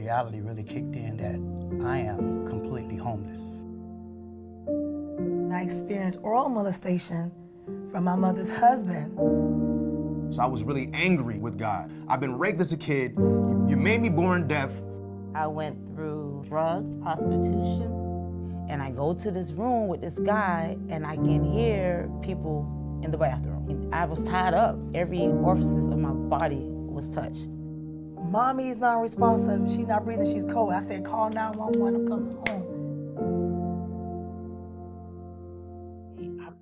reality really kicked in that I am completely homeless. I experienced oral molestation from my mother's husband. So I was really angry with God. I've been raped as a kid. You made me born deaf. I went through drugs, prostitution, and I go to this room with this guy and I can hear people in the bathroom. I was tied up. Every orifice of my body was touched. Mommy's non-responsive. She's not breathing, she's cold. I said, call 911, I'm coming home.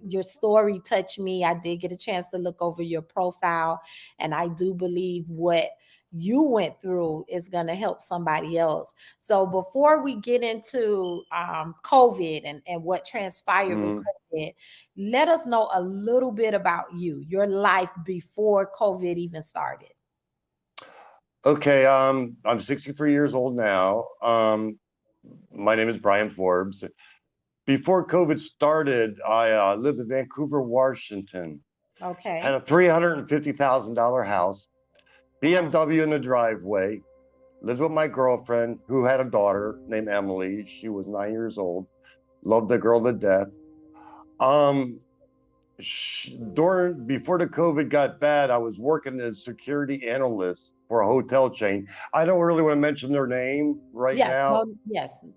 Your story touched me. I did get a chance to look over your profile, and I do believe what you went through is going to help somebody else. So before we get into COVID and what transpired with COVID, let us know a little bit about you, your life before COVID even started. Okay, I'm 63 years old now. My name is Brian Forbes. Before COVID started, I lived in Vancouver, Washington. Okay. Had a $350,000 house, BMW in the driveway. Lived with my girlfriend, who had a daughter named Emily. She was 9 years old. Loved the girl to death. Before the COVID got bad, I was working as a security analyst for a hotel chain. I don't really want to mention their name now.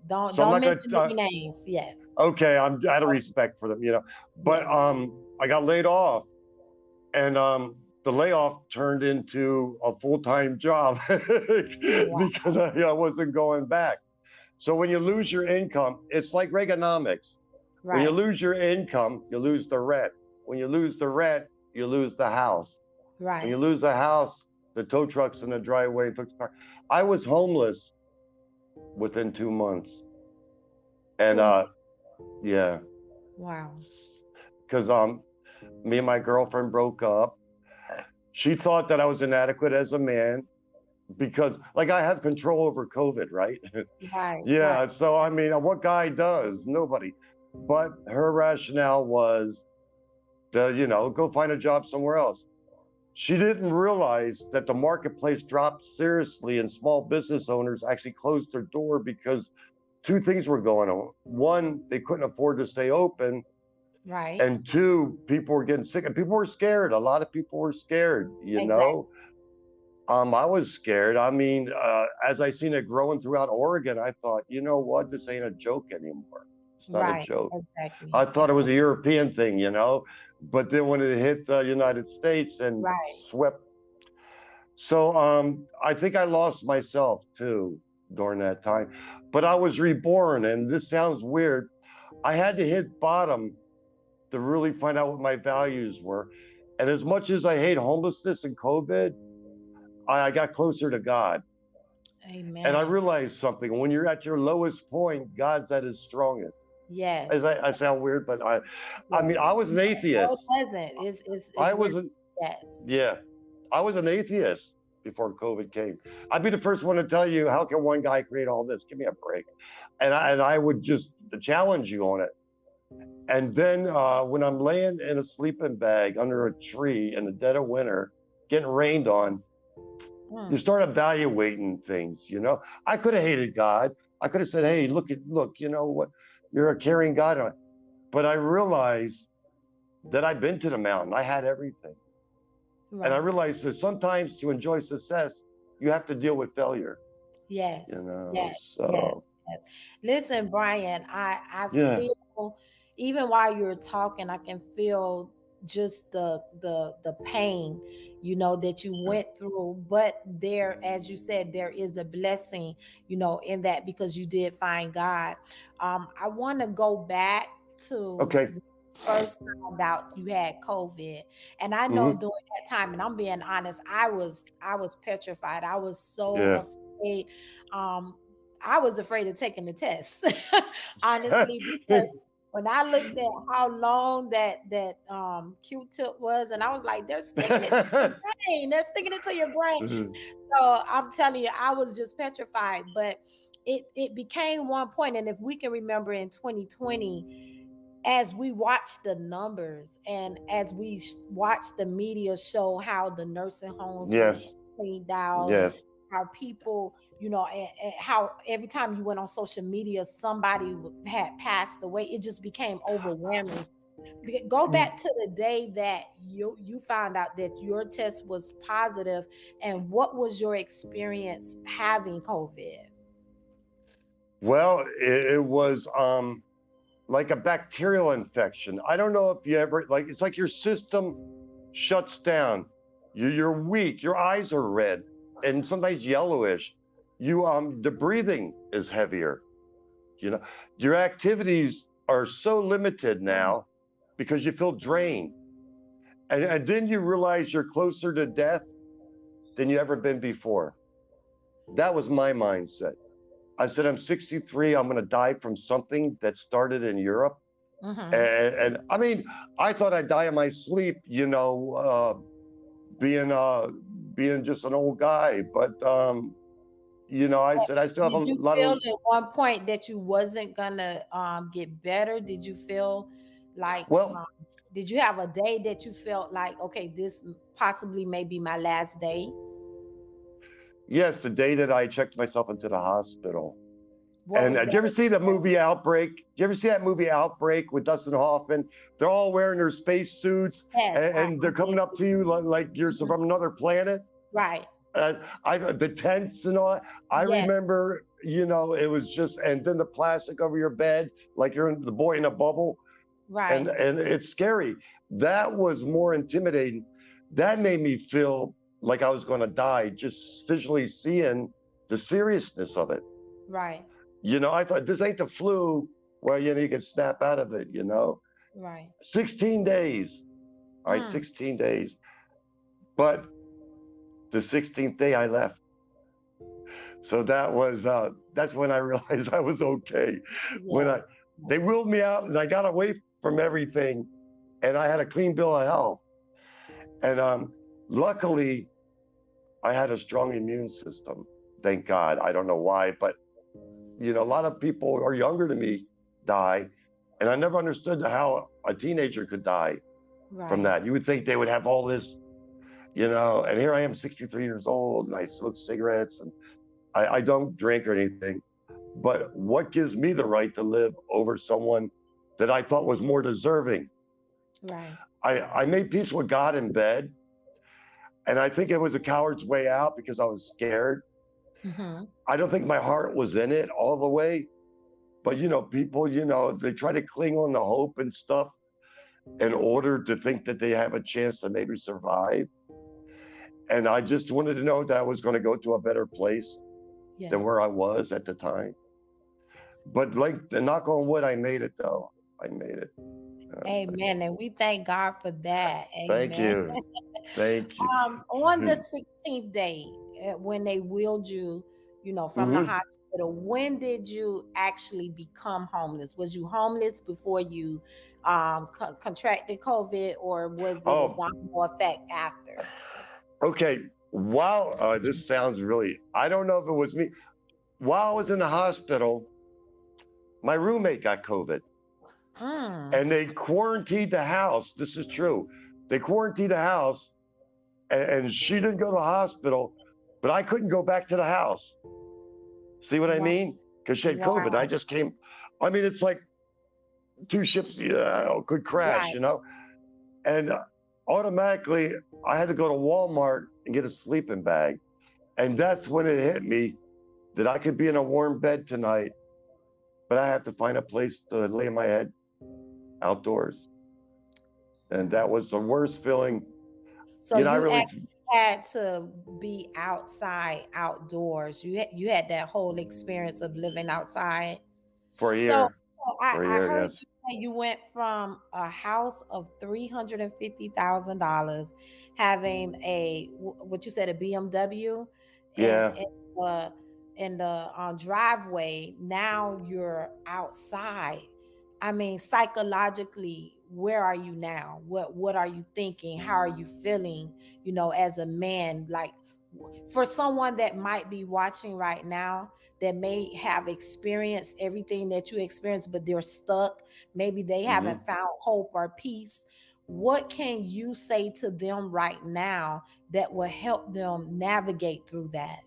Don't mention any names. Yes. Okay, I'm out of respect for them, But I got laid off, and the layoff turned into a full-time job because I wasn't going back. So when you lose your income, it's like Reaganomics. Right. When you lose your income, you lose the rent. When you lose the rent, you lose the house. Right. When you lose the house, the tow truck's in the driveway took the car. I was homeless within 2 months. And yeah. Wow. Because me and my girlfriend broke up. She thought that I was inadequate as a man because I have control over COVID, right? Right. Yeah. Right. So I mean, what guy does? Nobody. But her rationale was to, go find a job somewhere else. She didn't realize that the marketplace dropped seriously and small business owners actually closed their door because two things were going on. One, they couldn't afford to stay open. Right. And two, people were getting sick and people were scared. A lot of people were scared, Exactly. I was scared. I mean, as I seen it growing throughout Oregon, I thought, you know what, this ain't a joke anymore. It's not a joke. Exactly. I thought it was a European thing, but then when it hit the United States and swept. So I think I lost myself too during that time, but I was reborn, and this sounds weird. I had to hit bottom to really find out what my values were. And as much as I hate homelessness and COVID, I got closer to God. Amen. And I realized something. When you're at your lowest point, God's at his strongest. Yes. I sound weird, but I mean, I was an atheist. No, it doesn't. It's I wasn't. Yes. Yeah. I was an atheist before COVID came. I'd be the first one to tell you, how can one guy create all this? Give me a break. And I would just challenge you on it. And then when I'm laying in a sleeping bag under a tree in the dead of winter, getting rained on, you start evaluating things, I could have hated God. I could have said, hey, look, you know what? You're a caring God. But I realized that I've been to the mountain. I had everything. Right. And I realized that sometimes to enjoy success, you have to deal with failure. Yes. Yes. Listen, Brian, I feel, even while you're talking, I can feel just the pain, that you went through. But there, as you said, there is a blessing, in that, because you did find God. I want to go back to first found out you had COVID, and I know during that time, and I'm being honest, I was petrified. I was so afraid. I was afraid of taking the test, honestly, because when I looked at how long that Q-tip was, and I was like, they're sticking it to your brain. They're sticking it to your brain. So I'm telling you, I was just petrified. But it became one point, and if we can remember in 2020, as we watched the numbers and as we watched the media show how the nursing homes were cleaned out, how people, and how every time you went on social media, somebody had passed away. It just became overwhelming. Go back to the day that you found out that your test was positive, and what was your experience having COVID? Well, it was like a bacterial infection. I don't know if you ever, like, it's like your system shuts down. You're weak. Your eyes are red and sometimes yellowish. The breathing is heavier. Your activities are so limited now because you feel drained. And then you realize you're closer to death than you ever been before. That was my mindset. I said, I'm 63. I'm going to die from something that started in Europe. And I mean, I thought I'd die in my sleep, being just an old guy. But, I said, I still have a Did you lot feel of. at one point that you wasn't gonna get better? Did you feel like, Well, did you have a day that you felt like, okay, this possibly may be my last day? yes, the day that I checked myself into the hospital. What And was did you ever that? see the movie Outbreak? Did you ever see that movie Outbreak with Dustin Hoffman? They're all wearing their space suits, Yes, and they're coming up to you like you're from another planet. right. The tents and all. I Yes, remember, it was just, and then the plastic over your bed, like you're the boy in a bubble, right. and it's scary. That was more intimidating. That made me feel like I was going to die, just visually seeing the seriousness of it. Right. I thought this ain't the flu where you can snap out of it. Right. 16 days. All right, 16 days. But the 16th day I left. So that's when I realized I was okay. Yes. When they wheeled me out and I got away from everything, and I had a clean bill of health. And luckily, I had a strong immune system. Thank God. I don't know why, but a lot of people are younger than me die, and I never understood how a teenager could die from that. You would think they would have all this, and here I am, 63 years old, and I smoke cigarettes, and I don't drink or anything. But what gives me the right to live over someone that I thought was more deserving? Right. I made peace with God in bed, and I think it was a coward's way out because I was scared. I don't think my heart was in it all the way, but people, they try to cling on to hope and stuff in order to think that they have a chance to maybe survive. And I just wanted to know that I was going to go to a better place than where I was at the time. But like the knock on wood, I made it though. I made it. Amen. And we thank God for that. Amen. Thank you. Thank you. On the 16th day, when they wheeled you, from the hospital, when did you actually become homeless? Was you homeless before you contracted COVID, or was it a domino effect after? Okay. While this sounds really, I don't know if it was me. While I was in the hospital, my roommate got COVID. And they quarantined the house. This is true. They quarantined the house, and she didn't go to the hospital, but I couldn't go back to the house. See what I mean? Because she had COVID. I just came. I mean, it's like two ships could crash, And automatically, I had to go to Walmart and get a sleeping bag. And that's when it hit me that I could be in a warm bed tonight, but I have to find a place to lay my head outdoors. And that was the worst feeling. So you actually had to be outside, outdoors. You had that whole experience of living outside for a year. So I heard you say you went from a house of $350,000, having what you said, a BMW, in the driveway. Now you're outside. I mean, psychologically, where are you now? What are you thinking? How are you feeling, as a man? Like, for someone that might be watching right now that may have experienced everything that you experienced, but they're stuck. Maybe they haven't found hope or peace. What can you say to them right now that will help them navigate through that?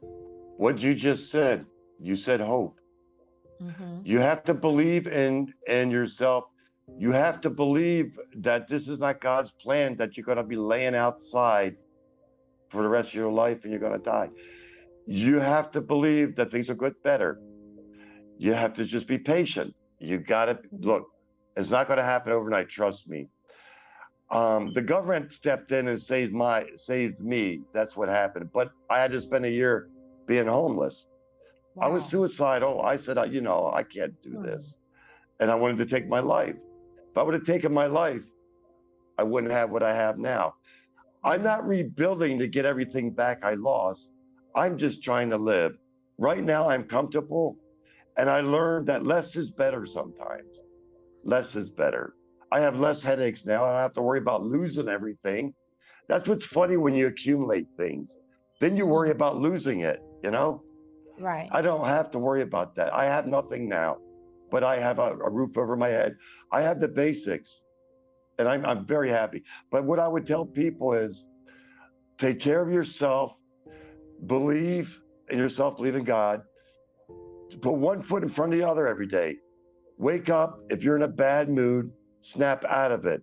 What you just said, you said hope. Mm-hmm. You have to believe in yourself. You have to believe that this is not God's plan, that you're going to be laying outside for the rest of your life and you're going to die. You have to believe that things will get better. You have to just be patient. You got to look. It's not going to happen overnight. Trust me. The government stepped in and saved me. That's what happened. But I had to spend a year being homeless. I was Wow. suicidal. I said, you know, I can't do this, and I wanted to take my life. If I would have taken my life, I wouldn't have what I have now. I'm not rebuilding to get everything back I lost. I'm just trying to live. Right now, I'm comfortable, and I learned that less is better sometimes. Less is better. I have less headaches now. I don't have to worry about losing everything. That's what's funny when you accumulate things. Then you worry about losing it, you know? Right. I don't have to worry about that. I have nothing now, but I have a roof over my head. I have the basics, and I'm very happy. But what I would tell people is take care of yourself, believe in yourself, believe in God, put one foot in front of the other every day. Wake up. If you're in a bad mood, snap out of it,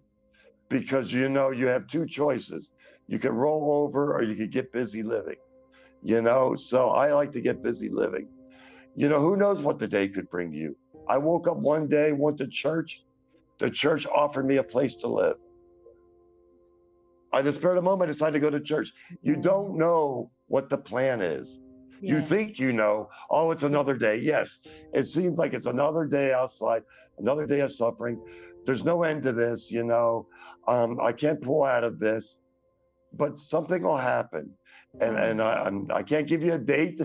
because you know you have two choices. You can roll over or you can get busy living, you know? So I like to get busy living. You know, who knows what the day could bring you? I woke up one day, went to church. The church offered me a place to live. I just spare the moment, I decided to go to church. You don't know what the plan is. You Yes. think you know, oh, it's another day. Yes, it seems like it's another day outside, another day of suffering. There's no end to this, you know. I can't pull out of this, but something will happen. And I can't give you a date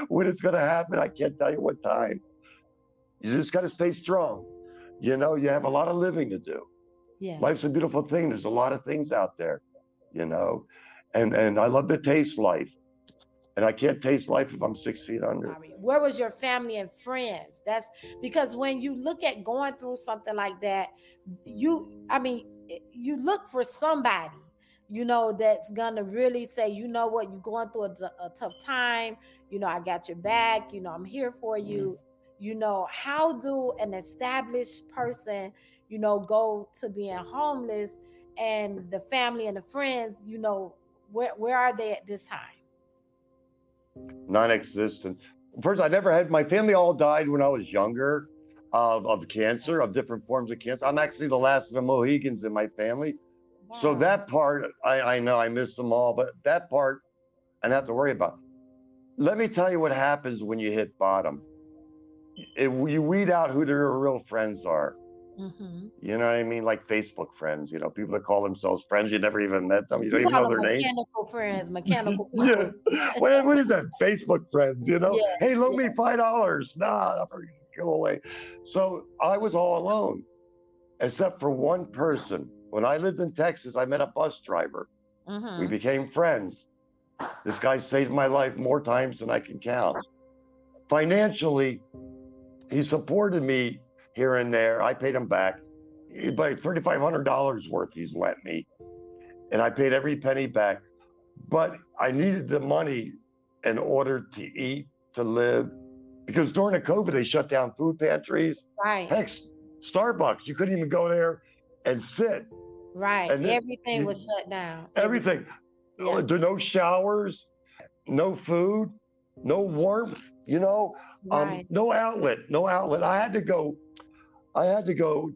when it's going to happen. I can't tell you what time. You just got to stay strong. You know, you have a lot of living to do. Yes. Life's a beautiful thing. There's a lot of things out there, you know, and I love to taste life. And I can't taste life if I'm 6 feet under. Sorry. Where was your family and friends? That's because when you look at going through something like that, you look for somebody, you know, that's gonna really say, you know what, you're going through a tough time. You know, I got your back. You know, I'm here for you. You know, how do an established person, you know, go to being homeless, and the family and the friends, you know, where are they at this time? Non-existent. First, I never had, my family all died when I was younger of cancer, of different forms of cancer. I'm actually the last of the Mohegans in my family. So Wow. that part, I know I miss them all, but that part I don't have to worry about. Let me tell you what happens when you hit bottom. You weed out who their real friends are. Mm-hmm. You know what I mean? Like Facebook friends, you know, people that call themselves friends, you never even met them, you don't You even call know them their name. mechanical friends, mechanical Yeah. people. What is that? Facebook friends, you know? Yeah, Hey, loan yeah. me $5. Nah, go away. So I was all alone, except for one person. When I lived in Texas, I met a bus driver. We Mm-hmm. became friends. This guy saved my life more times than I can count. Financially, he supported me here and there. I paid him back. Like $3,500 worth he's lent me, and I paid every penny back. But I needed the money in order to eat, to live, because during the COVID, they shut down food pantries. Right, Heck, Starbucks, you couldn't even go there and sit. right. And then Everything was shut down. everything. Yeah. There are no showers, no food, no warmth, you know, Right. no outlet, no outlet. I had to go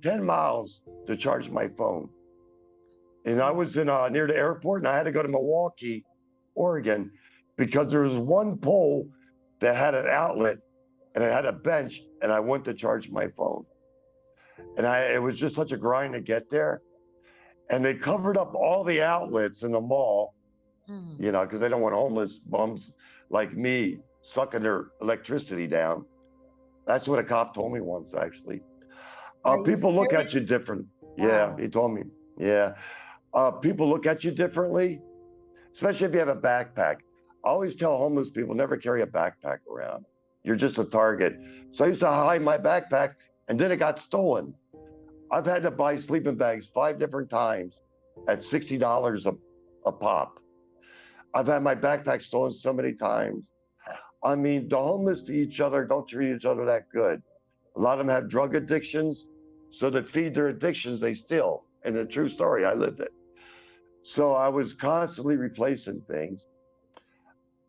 10 miles to charge my phone. And I was in near the airport, and I had to go to Milwaukee, Oregon, because there was one pole that had an outlet and it had a bench, and I went to charge my phone. And it was just such a grind to get there. And they covered up all the outlets in the mall, Mm-hmm. you know, because they don't want homeless bums like me sucking their electricity down. That's what a cop told me once, actually. Are you People look serious? at you different. Yeah, Wow. he told me. Yeah. People look at you differently, especially if you have a backpack. I always tell homeless people never carry a backpack around. You're just a target. So I used to hide my backpack, and then it got stolen. I've had to buy sleeping bags 5 different times at $60 a pop. I've had my backpack stolen so many times. I mean, the homeless to each other don't treat each other that good. A lot of them have drug addictions, so to feed their addictions, they steal. And a true story, I lived it. So I was constantly replacing things.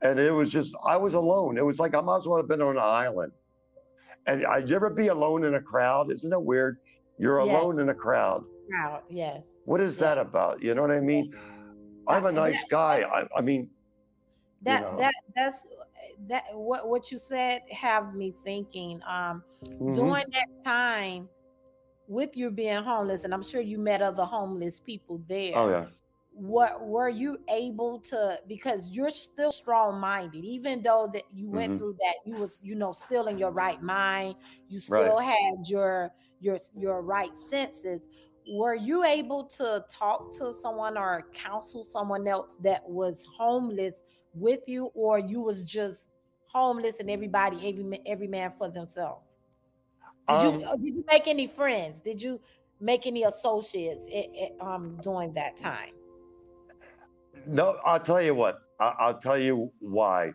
And it was just, I was alone. It was like I might as well have been on an island. And I'd ever be alone in a crowd. Isn't it weird? You're Yes. alone in a crowd. Proud. Yes. What is that about? You know what I mean? I'm a nice guy. I mean, you know. That's what you said have me thinking. Mhm. During that time with you being homeless, and I'm sure you met other homeless people there. Oh, yeah. What were you able to, because you're still strong-minded, even though that you went Mhm. through that, you was, still in your right mind, you Right. still had your right senses. Were you able to talk to someone or counsel someone else that was homeless with you, or you was just homeless and every man for themselves? Did you make any friends? Did you make any associates during that time? No, I'll tell you what. I'll tell you why.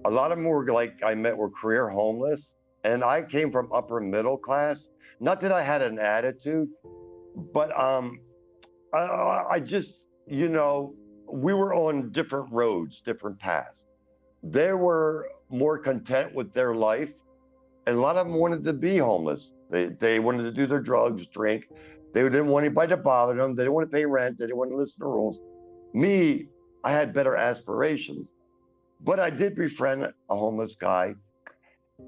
A lot of them were like I met were career homeless, and I came from upper middle class. Not that I had an attitude, but I just, we were on different roads, different paths. They were more content with their life, and a lot of them wanted to be homeless. They wanted to do their drugs, drink. They didn't want anybody to bother them. They didn't want to pay rent. They didn't want to listen to rules. Me, I had better aspirations, but I did befriend a homeless guy,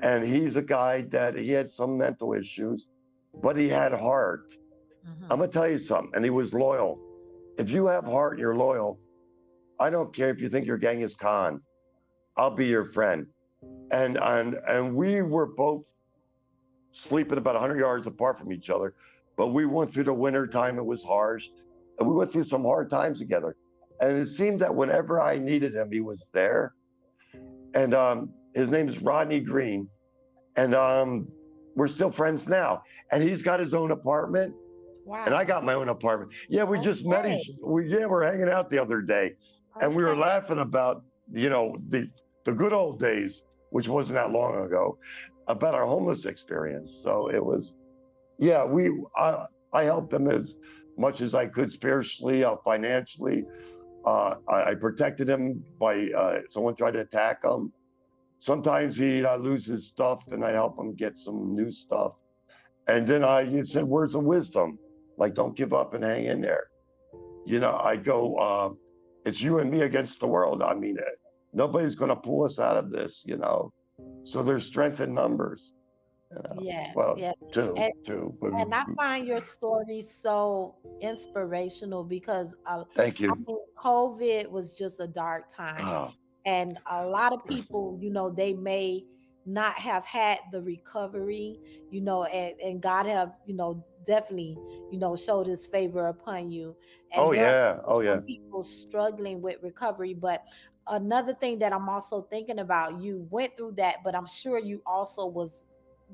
and he's a guy that he had some mental issues, but he had heart. I'm gonna tell you something, and he was loyal. If you have heart and you're loyal, I don't care if you think you're Genghis Khan. I'll be your friend. And we were both sleeping about 100 yards apart from each other, but we went through the winter time. It was harsh, and we went through some hard times together. And it seemed that whenever I needed him, he was there. And his name is Rodney Green, and we're still friends now. And he's got his own apartment, Wow. and I got my own apartment. Yeah, we just met we're hanging out the other day, and we were laughing about the good old days, which wasn't that long ago, about our homeless experience. So it was, yeah, I helped him as much as I could spiritually, financially. I protected him by someone tried to attack him. Sometimes he'd lose his stuff, and I'd help him get some new stuff. And then I said words of wisdom, like don't give up and hang in there. I go, it's you and me against the world. I mean, nobody's going to pull us out of this, So there's strength in numbers. Yes, Well, yes. two. And I find your story so inspirational because Thank you. I mean, COVID was just a dark time. Oh, And a lot of people, they may not have had the recovery, and God have, definitely, showed his favor upon you. And oh there are yeah. Oh yeah. some people struggling with recovery. But another thing that I'm also thinking about, you went through that, but I'm sure you also was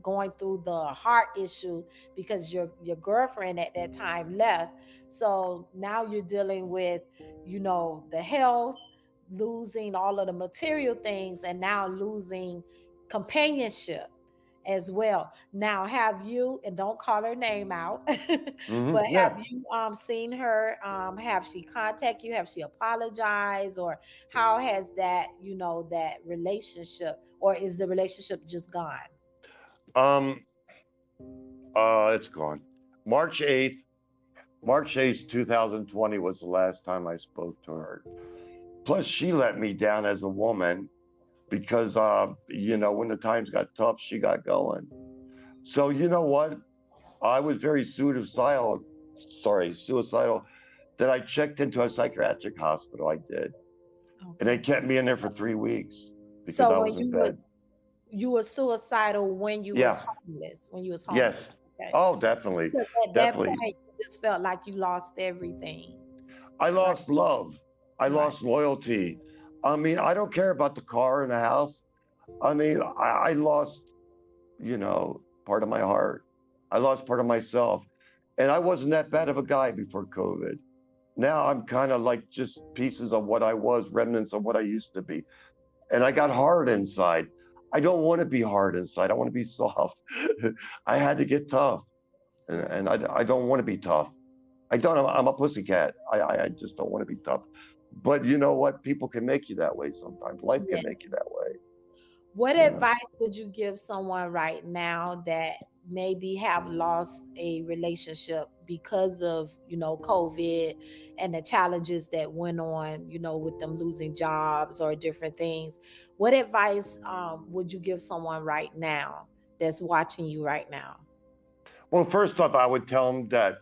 going through the heart issue because your girlfriend at that time left. So now you're dealing with, the health, losing all of the material things, and now losing companionship as well. Now, have you, and don't call her name out, but Yeah. have you seen her? Have she contact you? Have she apologized? Or how has that, that relationship, or is the relationship just gone? It's gone. March 8th, March 8th, 2020 was the last time I spoke to her. Plus, she let me down as a woman because, when the times got tough, she got going. So, you know what? I was very suicidal that I checked into a psychiatric hospital. I did. And they kept me in there for 3 weeks because I was in bed. You were suicidal when you was homeless, Yes. Okay. Oh, definitely. Because at Definitely. that point, you just felt like you lost everything. I lost love. I lost loyalty. I mean, I don't care about the car and the house. I mean, I lost, part of my heart. I lost part of myself. And I wasn't that bad of a guy before COVID. Now I'm kind of like just pieces of what I was, remnants of what I used to be. And I got hard inside. I don't want to be hard inside. I want to be soft. I had to get tough, and I don't want to be tough. I don't. I'm a pussycat. I just don't want to be tough. But you know what? People can make you that way sometimes. Life Yeah. can make you that way. What You know. advice would you give someone right now that maybe have lost a relationship because of, COVID and the challenges that went on, with them losing jobs or different things? What advice would you give someone right now that's watching you right now? Well, first off, I would tell them that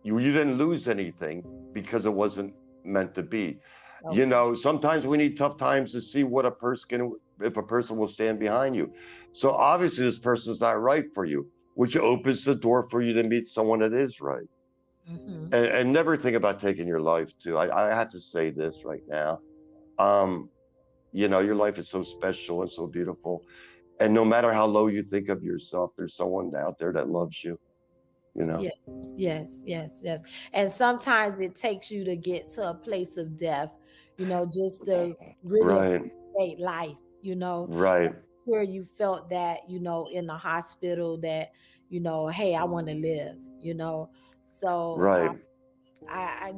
you didn't lose anything because it wasn't meant to be. You Okay. know, sometimes we need tough times to see what a person can, if a person will stand behind you. So obviously, this person's not right for you, which opens the door for you to meet someone that is right. Mm-hmm. And never think about taking your life too. I have to say this right now. Um, you know, your life is so special and so beautiful. And no matter how low you think of yourself, there's someone out there that loves you, you know? Yes, yes. And sometimes it takes you to get to a place of death, just to really Right, appreciate life, right, Sure you felt that, in the hospital that, hey, I want to live, So right.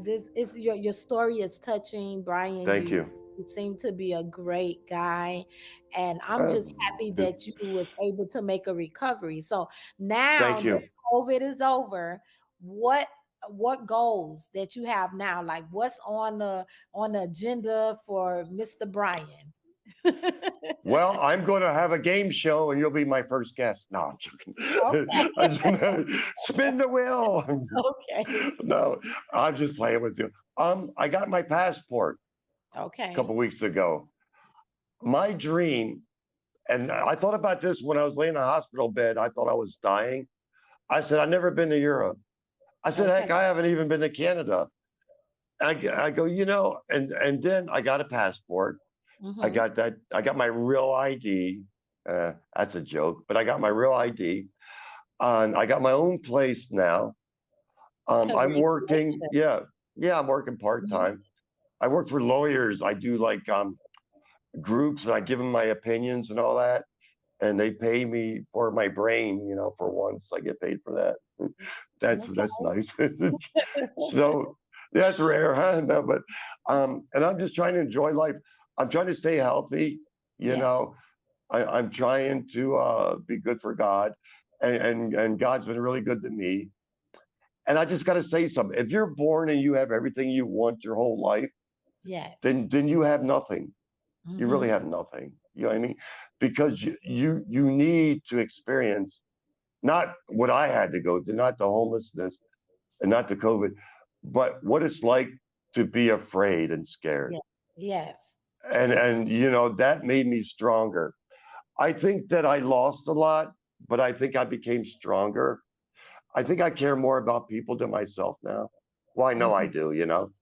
this is your story is touching, Brian. Thank You you. you seem to be a great guy, and I'm Uh, just happy good. that you was able to make a recovery. So now Thank that you. COVID is over, what what goals that you have now? Like what's on the agenda for Mr. Brian? Well, I'm going to have a game show and you'll be my first guest. No, I'm Okay, joking. Spin the wheel. okay, No, I'm just playing with you. I got my passport a okay, couple weeks ago. My dream, and I thought about this when I was laying in a hospital bed. I thought I was dying. I said, I've never been to Europe. I said, okay. heck, I haven't even been to Canada. I go, you know, and then I got a passport. I Mm-hmm. got that. I got my real ID. That's a joke, but I got my real ID. I got my own place now. I'm working. Congratulations. Yeah, yeah. I'm working part Mhm. time. I work for lawyers. I do like groups, and I give them my opinions and all that. And they pay me for my brain. You know, for once, I get paid for that. That's nice. So that's rare, huh? No, but and I'm just trying to enjoy life. I'm trying to stay healthy. You Yeah. know, I'm trying to be good for God, and God's been really good to me. And I just got to say something. If you're born and you have everything you want your whole life, Yes. then you have nothing. You really Mm-hmm. have nothing. You know what I mean? Because you need to experience not what I had to go through, not the homelessness and not the COVID, but what it's like to be afraid and scared. Yeah. Yes. And you know that made me stronger. I think that I lost a lot, but I think I became stronger. I think I care more about people than myself now. Well, I know I Hmm. do. You know,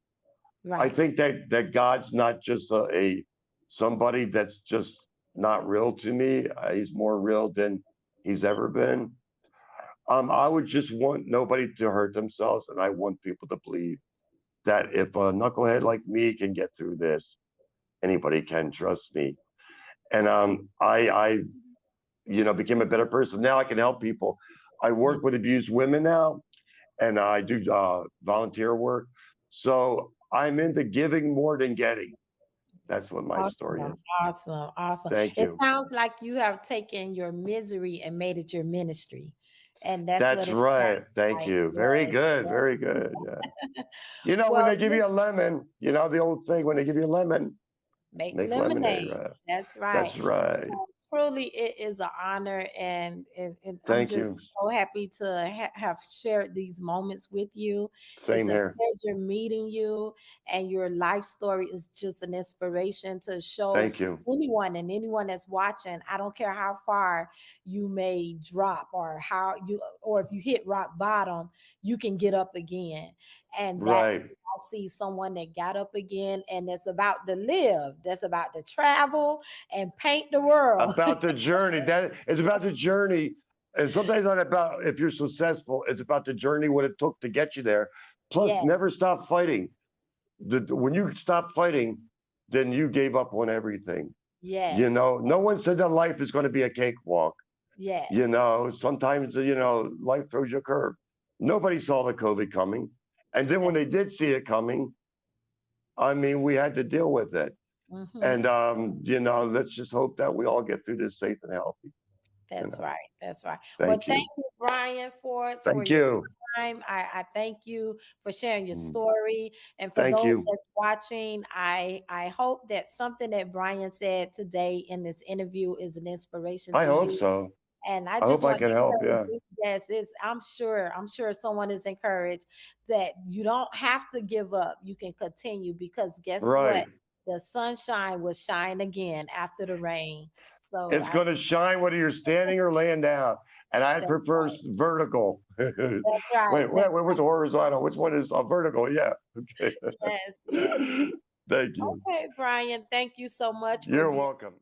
I Right. think that God's not just a somebody that's just not real to me. He's more real than he's ever been. I would just want nobody to hurt themselves, and I want people to believe that if a knucklehead like me can get through this, anybody can. Trust me. And I you know became a better person. Now I can help people. I Yeah. work with abused women now, and I do volunteer work. So I'm into giving more than getting. That's what my story Awesome. is. Awesome. Awesome. Thank It you. sounds like you have taken your misery and made it your ministry. And that's what That's it sounds right. Thank like. you. Very Yes. good. Yes. Very good. Yes. You know, when Well, they give you a lemon, you know the old thing. When they give you a lemon, make make lemonade. lemonade. Right? That's right. That's right. Truly, it is an honor, and I'm Thank just you. so happy to have shared these moments with you. It's Same a here. pleasure meeting you, and your life story is just an inspiration to show Thank you. anyone that's watching. I don't care how far you may drop or if you hit rock bottom, you can get up again, and that's Right. I see someone that got up again and that's about to live, that's about to travel and paint the world. About the journey. That it's about the journey. And sometimes not about if you're successful, it's about the journey, what it took to get you there. Plus, Yes, never stop fighting. When you stop fighting, then you gave up on everything. Yes. No one said that life is going to be a cakewalk. Yes. Sometimes, life throws you a curve. Nobody saw the COVID coming. And then when they did see it coming, I mean, we had to deal with it. Mm-hmm. And, let's just hope that we all get through this safe and healthy. That's right. That's right. Well, Thank thank you. you, Brian, for Thank your you. time. I thank you for sharing your Mm, story. And for Thank those you. that's watching, I hope that something that Brian said today in this interview is an inspiration I to hope you. so. And I I just hope I want to can help. encourage Yeah. you. Yes, I'm sure someone is encouraged that you don't have to give up. You can continue because guess what? Right. The sunshine will shine again after the rain. So It's going to shine whether you're standing or laying down. And I that's prefer vertical. that's right. Wait, what's horizontal? Which one is vertical? Yeah. Okay. Yes, yes. Thank you. Okay, Brian, thank you so much for You're being welcome.